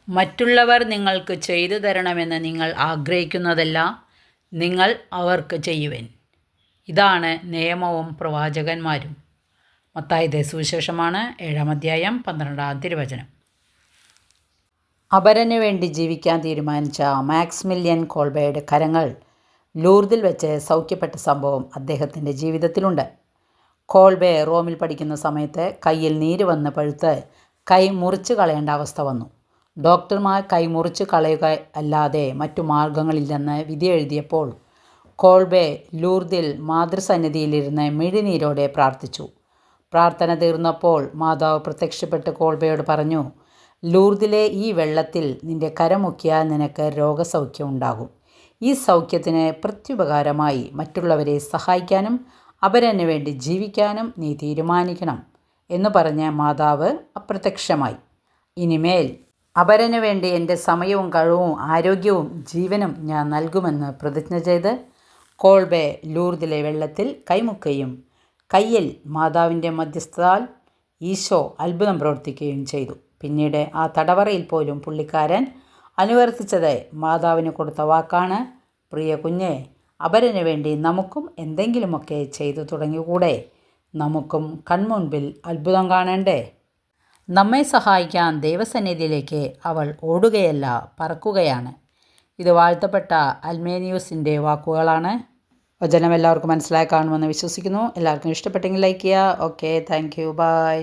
മറ്റുള്ളവർ നിങ്ങൾക്ക് ചെയ്തു തരണമെന്ന് നിങ്ങൾ ആഗ്രഹിക്കുന്നതെല്ലാം നിങ്ങൾ അവർക്ക് ചെയ്യുവിൻ. ഇതാണ് നിയമവും പ്രവാചകന്മാരും. മത്തായിയുടെ സുവിശേഷമാണ് 7-ാം അധ്യായം 12-ാം തിരുവചനം. അപരന് വേണ്ടി ജീവിക്കാൻ തീരുമാനിച്ച മാക്സിമിലിയൻ കോൾബെയുടെ കരങ്ങൾ ലൂർദിൽ വെച്ച് സൗഖ്യപ്പെട്ട സംഭവം അദ്ദേഹത്തിൻ്റെ ജീവിതത്തിലുണ്ട്. കോൾബെ റോമിൽ പഠിക്കുന്ന സമയത്ത് കയ്യിൽ നീര് വന്ന് പഴുത്ത് കൈ മുറിച്ച് കളയേണ്ട അവസ്ഥ വന്നു. ഡോക്ടർമാർ കൈ മുറിച്ച് കളയുക അല്ലാതെ മറ്റു മാർഗങ്ങളില്ലെന്ന് വിധി എഴുതിയപ്പോൾ കോൾബെ ലൂർദിൽ മാതൃസന്നിധിയിലിരുന്ന് മിഴിനീരോടെ പ്രാർത്ഥിച്ചു. പ്രാർത്ഥന തീർന്നപ്പോൾ മാതാവ് പ്രത്യക്ഷപ്പെട്ട് കോൾബെയോട് പറഞ്ഞു, ലൂർദിലെ ഈ വെള്ളത്തിൽ നിന്റെ കരമുക്കിയാൽ നിനക്ക് രോഗസൗഖ്യം ഉണ്ടാകും. ഈ സൗഖ്യത്തിന് പ്രത്യുപകാരമായി മറ്റുള്ളവരെ സഹായിക്കാനും അപരന് വേണ്ടി ജീവിക്കാനും നീ തീരുമാനിക്കണം എന്ന് പറഞ്ഞ് മാതാവ് അപ്രത്യക്ഷമായി. ഇനിമേൽ അപരന് വേണ്ടി എൻ്റെ സമയവും കഴിവും ആരോഗ്യവും ജീവനും ഞാൻ നൽകുമെന്ന് പ്രതിജ്ഞ ചെയ്ത് കോൾബെ ലൂർദിലെ വെള്ളത്തിൽ കൈമുക്കുകയും കയ്യിൽ മാതാവിൻ്റെ മധ്യസ്ഥതാൽ ഈശോ അത്ഭുതം പ്രവർത്തിക്കുകയും ചെയ്തു. പിന്നീട് ആ തടവറയിൽ പോലും പുള്ളിക്കാരൻ അനുവർത്തിച്ചത് മാതാവിന് കൊടുത്ത വാക്കാണ്, പ്രിയ കുഞ്ഞെ, അപരന് വേണ്ടി നമുക്കും എന്തെങ്കിലുമൊക്കെ ചെയ്തു തുടങ്ങിക്കൂടെ? നമുക്കും കൺമുൻപിൽ അത്ഭുതം കാണണ്ടേ? നമ്മെ സഹായിക്കാൻ ദൈവസന്നിധിയിലേക്ക് അവൾ ഓടുകയല്ല, പറക്കുകയാണ്. ഇത് വാഴ്ത്തപ്പെട്ട അൽമേനിയൂസിൻ്റെ വാക്കുകളാണ്. വചനം എല്ലാവർക്കും മനസ്സിലായി കാണുമെന്ന് വിശ്വസിക്കുന്നു. എല്ലാവർക്കും ഇഷ്ടപ്പെട്ടെങ്കിൽ ലൈക്ക് ചെയ്യുക. Okay, thank you, by.